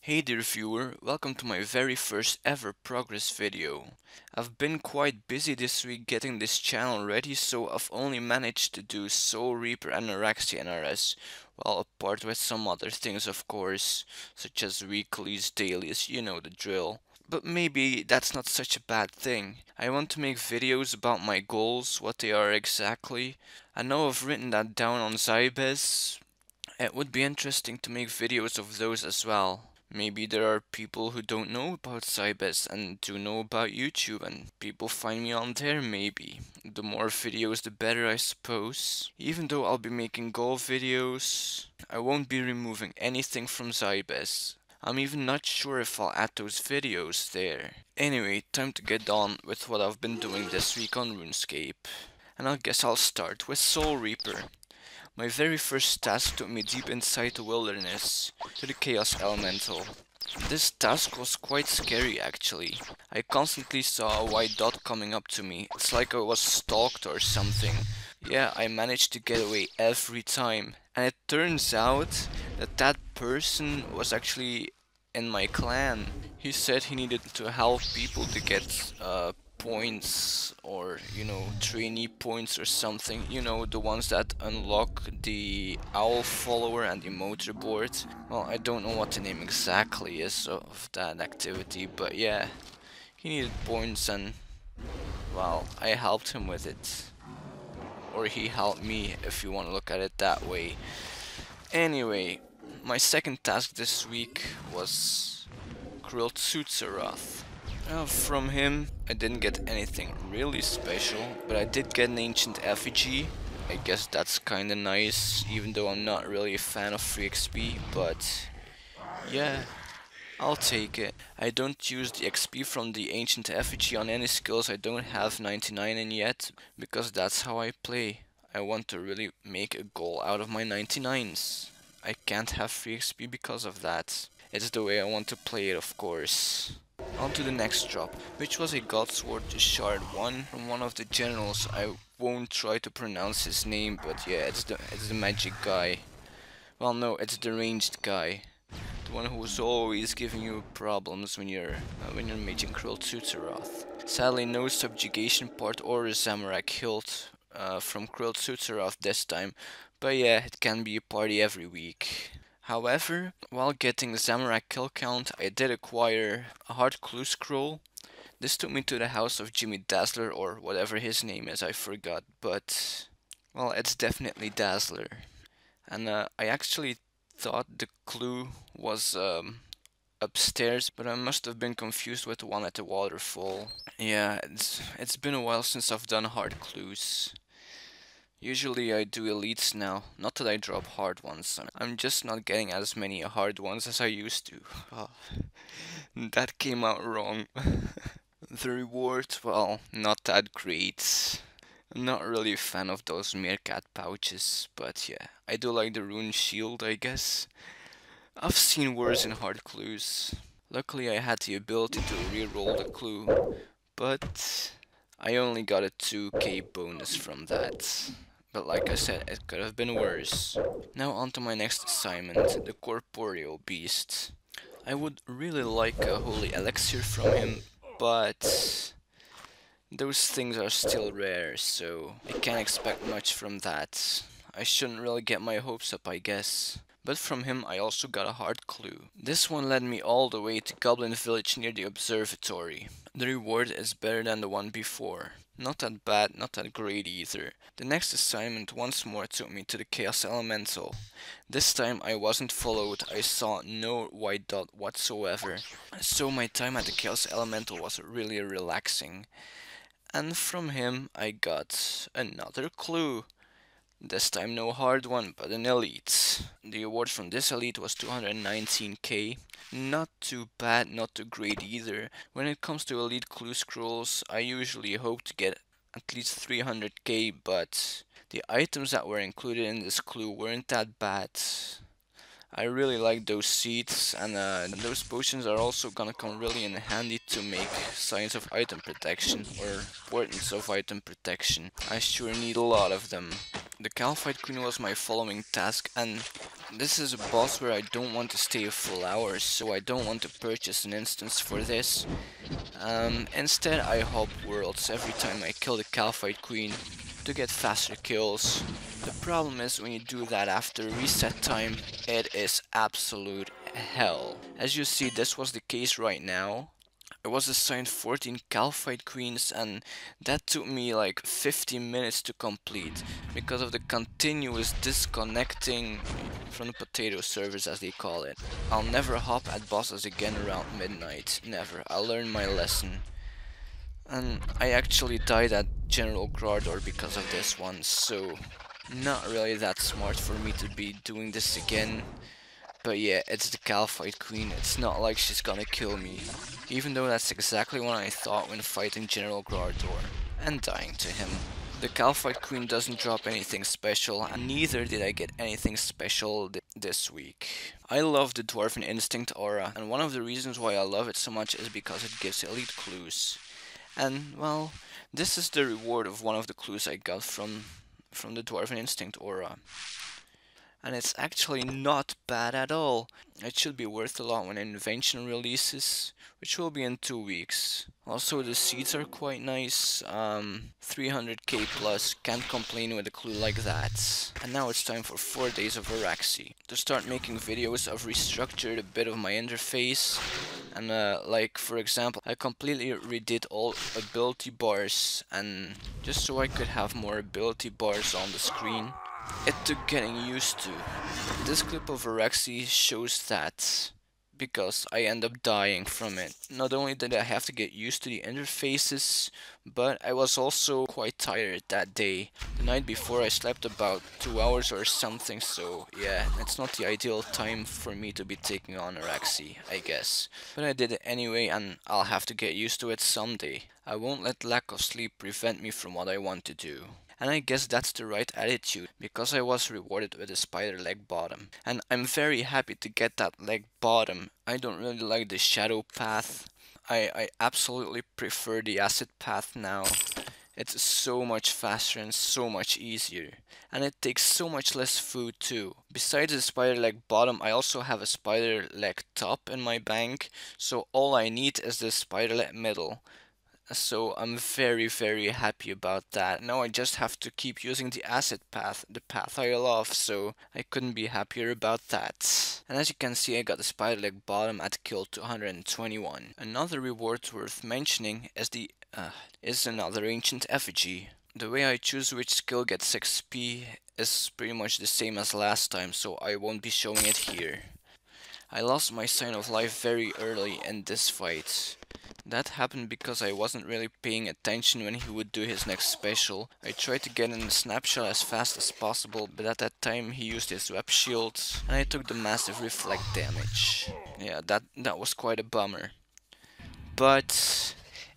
Hey dear viewer, welcome to my very first ever progress video. I've been quite busy this week getting this channel ready, so I've only managed to do Soul Reaper and Araxyte NRS, well apart with some other things of course, such as weeklies, dailies, you know the drill. But maybe that's not such a bad thing. I want to make videos about my goals, what they are exactly. I know I've written that down on Zybez. It would be interesting to make videos of those as well. Maybe there are people who don't know about Cybes and do know about YouTube, and people find me on there maybe. The more videos the better, I suppose. Even though I'll be making goal videos, I won't be removing anything from Cybes. I'm even not sure if I'll add those videos there. Anyway, time to get on with what I've been doing this week on RuneScape. And I guess I'll start with Soul Reaper. My very first task took me deep inside the wilderness, to the Chaos Elemental. This task was quite scary actually. I constantly saw a white dot coming up to me. It's like I was stalked or something. Yeah, I managed to get away every time. And it turns out that that person was actually in my clan. He said he needed to help people to get points, or trainee points or something, the ones that unlock the owl follower and the motorboard. Well, I don't know what the name exactly is of that activity, but yeah, he needed points, and well, I helped him with it, or he helped me if you want to look at it that way. Anyway, my second task this week was Krill Tsutsaroth. From him, I didn't get anything really special, but I did get an ancient effigy. I guess that's kinda nice, even though I'm not really a fan of free XP, but yeah, I'll take it. I don't use the XP from the ancient effigy on any skills I don't have 99 in yet, because that's how I play. I want to really make a goal out of my 99s. I can't have free XP because of that. It's the way I want to play it, of course. On to the next drop, which was a Godsword Shard 1 from one of the generals. I won't try to pronounce his name, but yeah, it's the magic guy. Well, no, it's the ranged guy. The one who's always giving you problems when you're making Krill Tsutsaroth. Sadly, no subjugation part or a Zamorak hilt from Krill Tsutsaroth this time, but yeah, it can be a party every week. However, while getting Zamorak kill count, I did acquire a hard clue scroll. This took me to the house of Jimmy Dazzler, or whatever his name is, I forgot, but well, it's definitely Dazzler. And I actually thought the clue was upstairs, but I must have been confused with the one at the waterfall. Yeah, it's been a while since I've done hard clues. Usually I do elites now, not that I drop hard ones. I'm just not getting as many hard ones as I used to. Oh, that came out wrong. The reward, well, not that great. I'm not really a fan of those meerkat pouches, but yeah, I do like the rune shield, I guess. I've seen worse in hard clues. Luckily I had the ability to reroll the clue, but I only got a 2k bonus from that. But like I said, it could have been worse. Now on to my next assignment, the Corporeal Beast. I would really like a holy elixir from him, but those things are still rare, so I can't expect much from that. I shouldn't really get my hopes up, I guess. But from him I also got a hard clue. This one led me all the way to Goblin Village near the observatory. The reward is better than the one before. Not that bad, not that great either. The next assignment once more took me to the Chaos Elemental. This time I wasn't followed, I saw no white dot whatsoever. So my time at the Chaos Elemental was really relaxing. And from him I got another clue. This time no hard one, but an elite. The award from this elite was 219k. Not too bad, not too great either. When it comes to elite clue scrolls, I usually hope to get at least 300k, but the items that were included in this clue weren't that bad. I really like those seeds, and those potions are also gonna come really in handy to make signs of item protection, or importance of item protection. I sure need a lot of them. The Kalphite Queen was my following task, and This is a boss where I don't want to stay a full hour, so I don't want to purchase an instance for this. Instead I hop worlds every time I kill the Kalphite Queen to get faster kills. The problem is when you do that after reset time, it is absolute hell. As you see, this was the case right now. I was assigned 14 Kalphite Queens and that took me like 15 minutes to complete because of the continuous disconnecting from the potato servers, as they call it. I'll never hop at bosses again around midnight, never. I learned my lesson. And I actually died at General Grardor because of this one, so not really that smart for me to be doing this again. But yeah, it's the Kalphite Queen, it's not like she's gonna kill me. Even though that's exactly what I thought when fighting General Grardor, and dying to him. The Kalphite Queen doesn't drop anything special, and neither did I get anything special this week. I love the Dwarven Instinct aura, and one of the reasons why I love it so much is because it gives elite clues. And, well, this is the reward of one of the clues I got from the Dwarven Instinct aura. And it's actually not bad at all. It should be worth a lot when Invention releases, which will be in 2 weeks. Also, the seeds are quite nice. 300k plus, can't complain with a clue like that. And now it's time for 4 days of Araxyte. To start making videos, I've restructured a bit of my interface. And like for example, I completely redid all ability bars, and just so I could have more ability bars on the screen. It took getting used to. This clip of Araxxi shows that, because I end up dying from it. Not only did I have to get used to the interfaces, but I was also quite tired that day. The night before I slept about 2 hours or something, so yeah, it's not the ideal time for me to be taking on Araxxi, I guess. But I did it anyway, and I'll have to get used to it someday. I won't let lack of sleep prevent me from what I want to do. And I guess that's the right attitude, because I was rewarded with a spider leg bottom. And I'm very happy to get that leg bottom. I don't really like the shadow path. I absolutely prefer the acid path now. It's so much faster and so much easier. And it takes so much less food too. Besides the spider leg bottom, I also have a spider leg top in my bank. So all I need is the spider leg middle. So I'm very happy about that. Now I just have to keep using the acid path, the path I love, so I couldn't be happier about that. And as you can see, I got the spider leg bottom at kill 221. Another reward worth mentioning is another ancient effigy. The way I choose which skill gets XP is pretty much the same as last time, so I won't be showing it here. I lost my sign of life very early in this fight. That happened because I wasn't really paying attention when he would do his next special. I tried to get in a snapshot as fast as possible, but at that time he used his web shield, and I took the massive reflect damage. Yeah, that was quite a bummer. But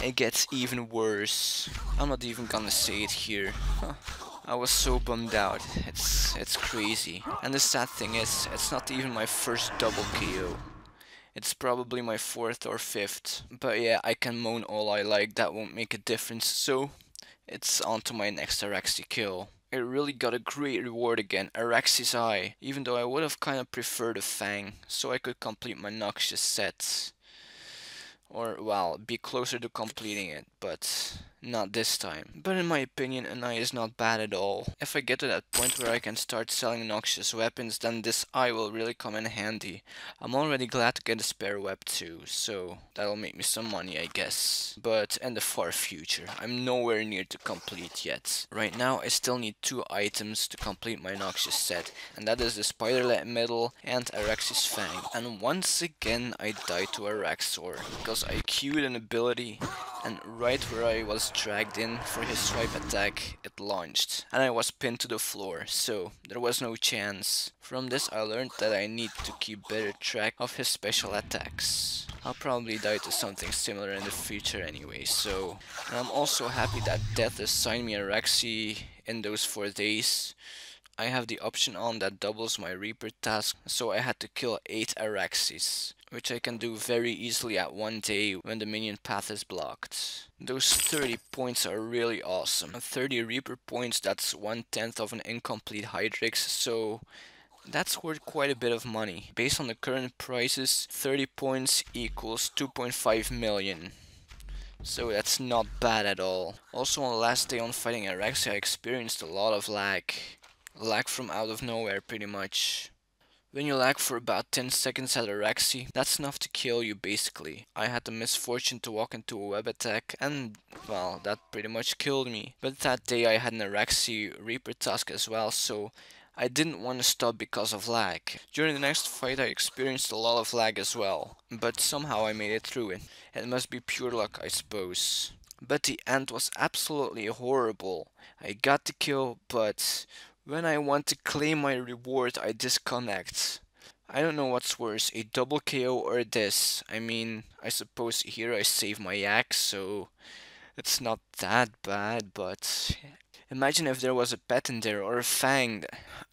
it gets even worse. I'm not even gonna say it here. I was so bummed out. It's crazy. And the sad thing is, it's not even my first double KO. It's probably my 4th or 5th. But yeah, I can moan all I like, that won't make a difference, so it's on to my next Araxxi kill. I really got a great reward again, Araxxi's Eye, even though I would have kinda preferred a Fang, so I could complete my Noxious set. Or, well, be closer to completing it, but not this time. But in my opinion, an eye is not bad at all. If I get to that point where I can start selling noxious weapons, then this eye will really come in handy. I'm already glad to get a spare web too, so that'll make me some money, I guess. But in the far future, I'm nowhere near to complete yet. Right now, I still need 2 items to complete my noxious set, and that is the spiderlet medal and Araxxi's Fang. And once again, I died to Araxxor, because I queued an ability, and right where I was dragged in for his swipe attack, it launched, and I was pinned to the floor, so there was no chance. From this I learned that I need to keep better track of his special attacks. I'll probably die to something similar in the future anyway, so... And I'm also happy that Death assigned me Araxxi in those 4 days. I have the option on that doubles my Reaper task, so I had to kill 8 Araxxis, which I can do very easily at 1 day when the minion path is blocked. Those 30 points are really awesome. 30 Reaper points, that's 1/10 of an incomplete Hydrix, so That's worth quite a bit of money. Based on the current prices, 30 points equals 2.5 million. So that's not bad at all. Also on the last day on fighting Araxyte I experienced a lot of lag. Lag from out of nowhere pretty much. When you lag for about 10 seconds at Araxi, that's enough to kill you basically. I had the misfortune to walk into a web attack and, well, that pretty much killed me. But that day I had an Araxi Reaper task as well, so I didn't want to stop because of lag. During the next fight I experienced a lot of lag as well, but somehow I made it through it. It must be pure luck, I suppose. But the end was absolutely horrible. I got the kill, but when I want to claim my reward, I disconnect. I don't know what's worse, a double KO or this. I mean, I suppose here I save my axe, so it's not that bad, but imagine if there was a pet in there or a fang.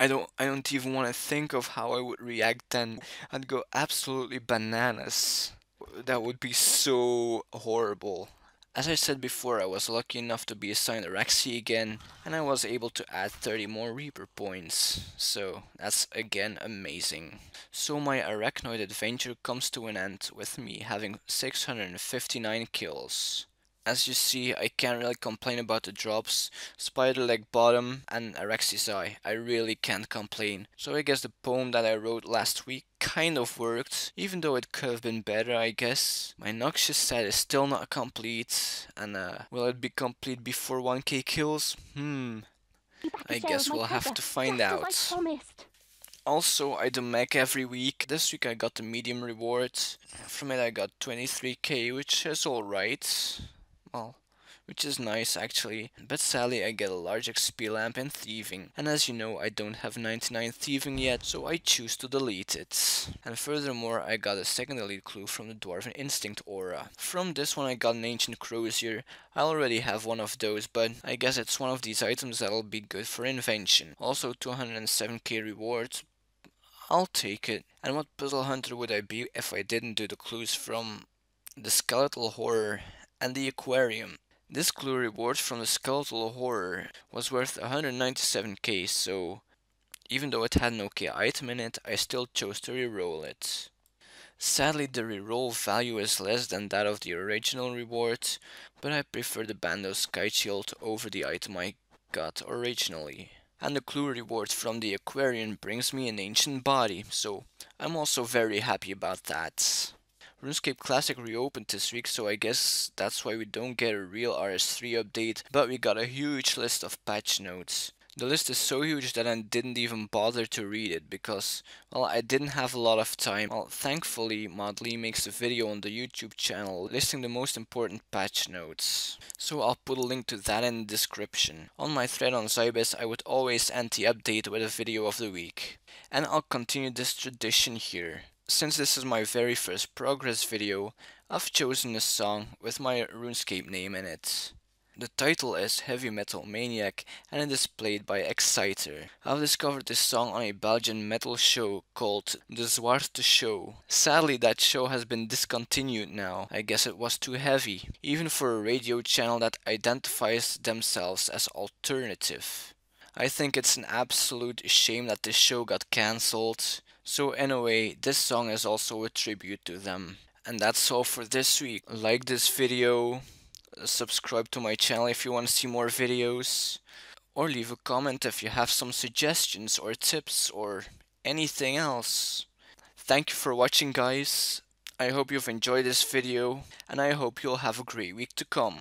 I don't even want to think of how I would react then. I'd go absolutely bananas. That would be so horrible. As I said before, I was lucky enough to be assigned Araxi again, and I was able to add 30 more Reaper points, so that's again amazing. So my Arachnoid adventure comes to an end with me having 659 kills. As you see, I can't really complain about the drops, Spider Leg Bottom and Araxxi's Eye. I really can't complain. So I guess the poem that I wrote last week kind of worked, even though it could have been better, I guess. My Noxious set is still not complete, and will it be complete before 1k kills? I guess we'll have to find out. Also, I do mech every week. This week I got the medium reward. From it I got 23k, which is alright. Well, which is nice actually. But sadly I get a large XP lamp in thieving. And as you know, I don't have 99 thieving yet, so I choose to delete it. And furthermore, I got a second elite clue from the Dwarven Instinct aura. From this one I got an ancient crozier. I already have one of those, but I guess it's one of these items that'll be good for invention. Also 207k rewards. I'll take it. And what puzzle hunter would I be if I didn't do the clues from the skeletal horror and the aquarium? This clue reward from the skeletal horror was worth 197k, so even though it had no key item in it, I still chose to reroll it. Sadly, the reroll value is less than that of the original reward, but I prefer the Bando Sky Shield over the item I got originally. And the clue reward from the Aquarian brings me an ancient body, so I'm also very happy about that. RuneScape Classic reopened this week, so I guess that's why we don't get a real RS3 update, but we got a huge list of patch notes. The list is so huge that I didn't even bother to read it because, well, I didn't have a lot of time. Well, thankfully, Modly makes a video on the YouTube channel listing the most important patch notes. So I'll put a link to that in the description. On my thread on Zybus, I would always end the update with a video of the week. And I'll continue this tradition here. Since this is my very first progress video, I've chosen a song with my RuneScape name in it. The title is Heavy Metal Maniac and it is played by Araxyte. I've discovered this song on a Belgian metal show called The Zwarte Show. Sadly that show has been discontinued now. I guess it was too heavy, even for a radio channel that identifies themselves as alternative. I think it's an absolute shame that this show got cancelled. So anyway, this song is also a tribute to them. And that's all for this week. Like this video, subscribe to my channel if you want to see more videos, or leave a comment if you have some suggestions or tips or anything else. Thank you for watching, guys. I hope you've enjoyed this video, and I hope you'll have a great week to come.